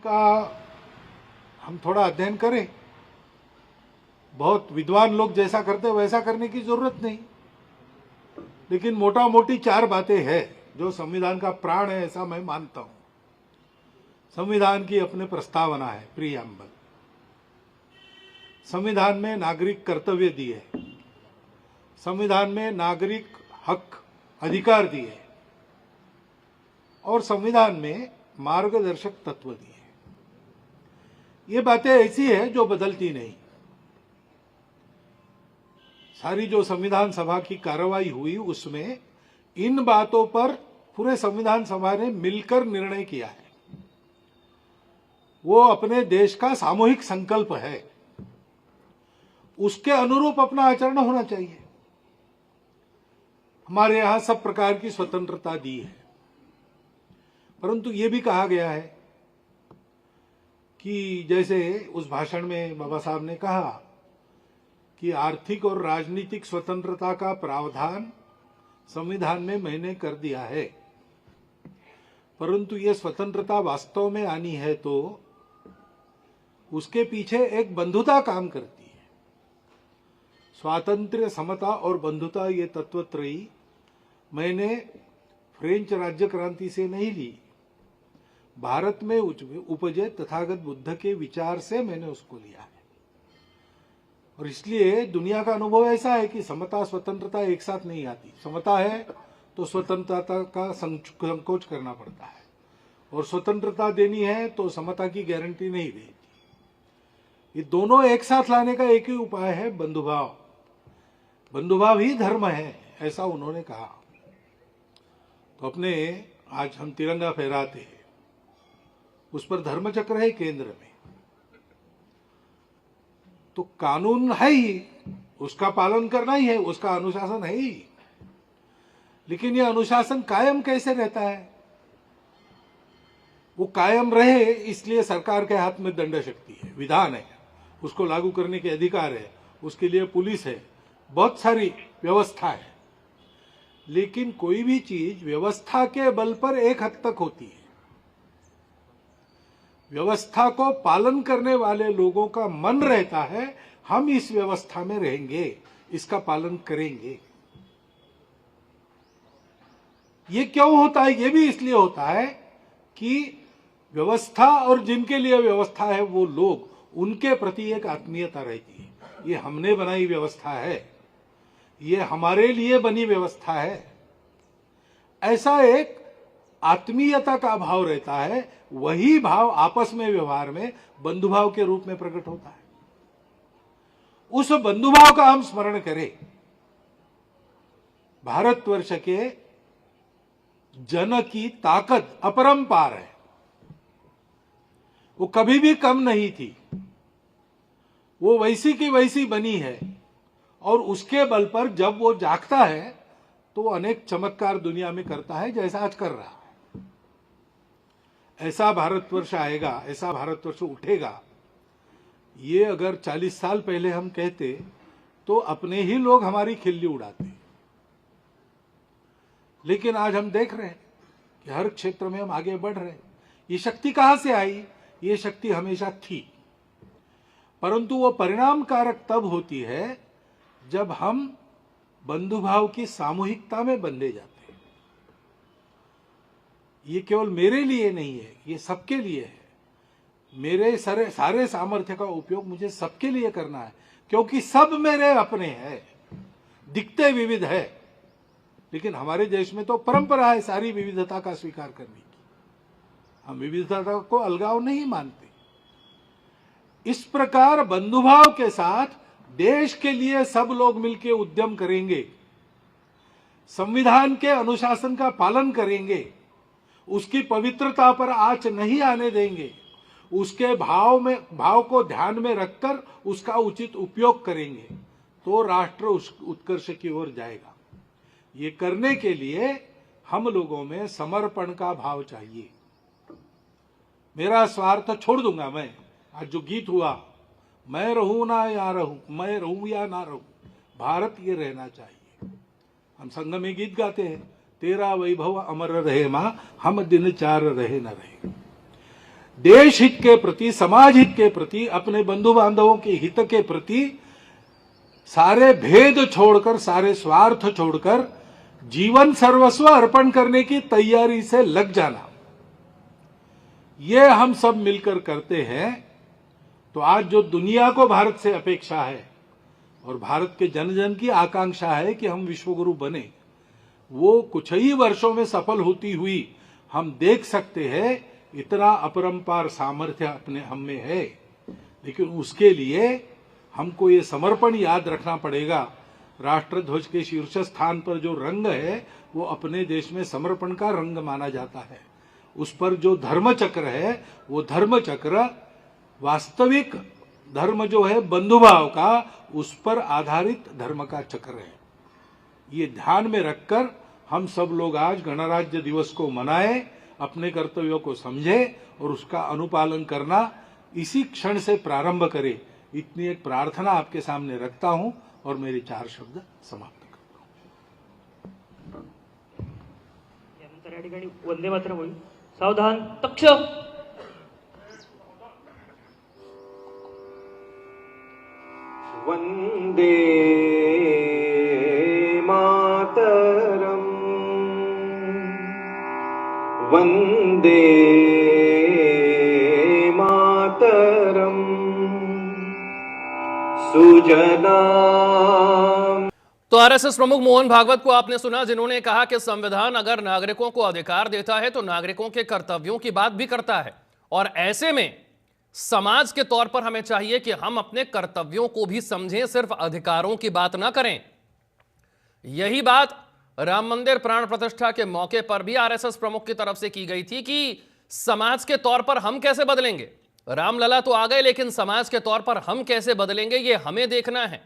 का हम थोड़ा अध्ययन करें। बहुत विद्वान लोग जैसा करते वैसा करने की जरूरत नहीं, लेकिन मोटा मोटी 4 बातें हैं जो संविधान का प्राण है, ऐसा मैं मानता हूं। संविधान की अपने प्रस्तावना है, प्रीएम्बल। संविधान में नागरिक कर्तव्य दिए, संविधान में नागरिक हक अधिकार दिए, और संविधान में मार्गदर्शक तत्व दिए। ये बातें ऐसी है जो बदलती नहीं। सारी जो संविधान सभा की कार्रवाई हुई उसमें इन बातों पर पूरे संविधान सभा ने मिलकर निर्णय किया है। वो अपने देश का सामूहिक संकल्प है, उसके अनुरूप अपना आचरण होना चाहिए। हमारे यहां सब प्रकार की स्वतंत्रता दी है, परंतु ये भी कहा गया है कि जैसे उस भाषण में बाबा साहब ने कहा कि आर्थिक और राजनीतिक स्वतंत्रता का प्रावधान संविधान में मैंने कर दिया है, परंतु ये स्वतंत्रता वास्तव में आनी है तो उसके पीछे एक बंधुता काम करती है। स्वातंत्र्य, समता और बंधुता, ये तत्वत्रयी मैंने फ्रेंच राज्य क्रांति से नहीं ली, भारत में उपजे तथागत बुद्ध के विचार से मैंने उसको लिया है। और इसलिए दुनिया का अनुभव ऐसा है कि समता स्वतंत्रता एक साथ नहीं आती। समता है तो स्वतंत्रता का संकोच करना पड़ता है, और स्वतंत्रता देनी है तो समता की गारंटी नहीं देती। ये दोनों एक साथ लाने का एक ही उपाय है, बंधुभाव। बंधुभाव ही धर्म है, ऐसा उन्होंने कहा। तो अपने आज हम तिरंगा फहराते हैं, उस पर धर्मचक्र है केंद्र में, तो कानून है ही, उसका पालन करना ही है, उसका अनुशासन है ही। लेकिन यह अनुशासन कायम कैसे रहता है? वो कायम रहे इसलिए सरकार के हाथ में दंड शक्ति है, विधान है, उसको लागू करने के अधिकार है, उसके लिए पुलिस है, बहुत सारी व्यवस्था है। लेकिन कोई भी चीज व्यवस्था के बल पर एक हद तक होती है। व्यवस्था को पालन करने वाले लोगों का मन रहता है, हम इस व्यवस्था में रहेंगे, इसका पालन करेंगे। ये क्यों होता है? ये भी इसलिए होता है कि व्यवस्था और जिनके लिए व्यवस्था है वो लोग, उनके प्रति एक आत्मीयता रहती है। ये हमने बनाई व्यवस्था है, ये हमारे लिए बनी व्यवस्था है, ऐसा एक आत्मीयता का भाव रहता है। वही भाव आपस में व्यवहार में बंधुभाव के रूप में प्रकट होता है। उस बंधुभाव का हम स्मरण करें। भारतवर्ष के जन की ताकत अपरंपार है, वो कभी भी कम नहीं थी, वो वैसी की वैसी बनी है, और उसके बल पर जब वो जागता है तो वो अनेक चमत्कार दुनिया में करता है, जैसा आज कर रहा है। ऐसा भारतवर्ष आएगा, ऐसा भारतवर्ष उठेगा, ये अगर 40 साल पहले हम कहते तो अपने ही लोग हमारी खिल्ली उड़ाते। लेकिन आज हम देख रहे हैं कि हर क्षेत्र में हम आगे बढ़ रहे हैं। ये शक्ति कहां से आई? ये शक्ति हमेशा थी, परंतु वो परिणामकारक तब होती है जब हम बंधुभाव की सामूहिकता में बंधे जाते हैं। ये केवल मेरे लिए नहीं है, ये सबके लिए है। मेरे सारे सामर्थ्य का उपयोग मुझे सबके लिए करना है, क्योंकि सब मेरे अपने हैं। दिखते विविध है, लेकिन हमारे देश में तो परंपरा है सारी विविधता का स्वीकार करने की। हम विविधता को अलगाव नहीं मानते। इस प्रकार बंधुभाव के साथ देश के लिए सब लोग मिलकर उद्यम करेंगे, संविधान के अनुशासन का पालन करेंगे, उसकी पवित्रता पर आंच नहीं आने देंगे, उसके भाव को ध्यान में रखकर उसका उचित उपयोग करेंगे, तो राष्ट्र उत्कर्ष की ओर जाएगा। ये करने के लिए हम लोगों में समर्पण का भाव चाहिए। मेरा स्वार्थ छोड़ दूंगा मैं। आज जो गीत हुआ, मैं रहूं ना या रहूं, मैं रहूं या ना रहूं, भारत ये रहना चाहिए। हम संघ में गीत गाते हैं, तेरा वैभव अमर रहे मां, हम दिन चार रहे न रहे। देश हित के प्रति, समाज हित के प्रति, अपने बंधु बांधवों के हित के प्रति सारे भेद छोड़कर, सारे स्वार्थ छोड़कर जीवन सर्वस्व अर्पण करने की तैयारी से लग जाना, ये हम सब मिलकर करते हैं तो आज जो दुनिया को भारत से अपेक्षा है और भारत के जन जन की आकांक्षा है कि हम विश्वगुरु बने, वो कुछ ही वर्षों में सफल होती हुई हम देख सकते हैं। इतना अपरंपार सामर्थ्य अपने हम में है, लेकिन उसके लिए हमको ये समर्पण याद रखना पड़ेगा। राष्ट्रध्वज के शीर्ष स्थान पर जो रंग है वो अपने देश में समर्पण का रंग माना जाता है। उस पर जो धर्म चक्र है वो धर्म चक्र वास्तविक धर्म जो है बंधुभाव का, उस पर आधारित धर्म का चक्र है। ये ध्यान में रखकर हम सब लोग आज गणराज्य दिवस को मनाएं, अपने कर्तव्यों को समझें और उसका अनुपालन करना इसी क्षण से प्रारंभ करें। इतनी एक प्रार्थना आपके सामने रखता हूं और मेरे 4 शब्द समाप्त करता हूं। यानंतर या ठिकाणी वंदे मातरम होईल। सावधान, तक्ष। वंदे मातरम, वंदे मातरम, सुजनाम। तो आरएसएस प्रमुख मोहन भागवत को आपने सुना, जिन्होंने कहा कि संविधान अगर नागरिकों को अधिकार देता है तो नागरिकों के कर्तव्यों की बात भी करता है, और ऐसे में समाज के तौर पर हमें चाहिए कि हम अपने कर्तव्यों को भी समझें, सिर्फ अधिकारों की बात ना करें। यही बात राम मंदिर प्राण प्रतिष्ठा के मौके पर भी आरएसएस प्रमुख की तरफ से की गई थी कि समाज के तौर पर हम कैसे बदलेंगे। रामलला तो आ गए, लेकिन समाज के तौर पर हम कैसे बदलेंगे ये हमें देखना है।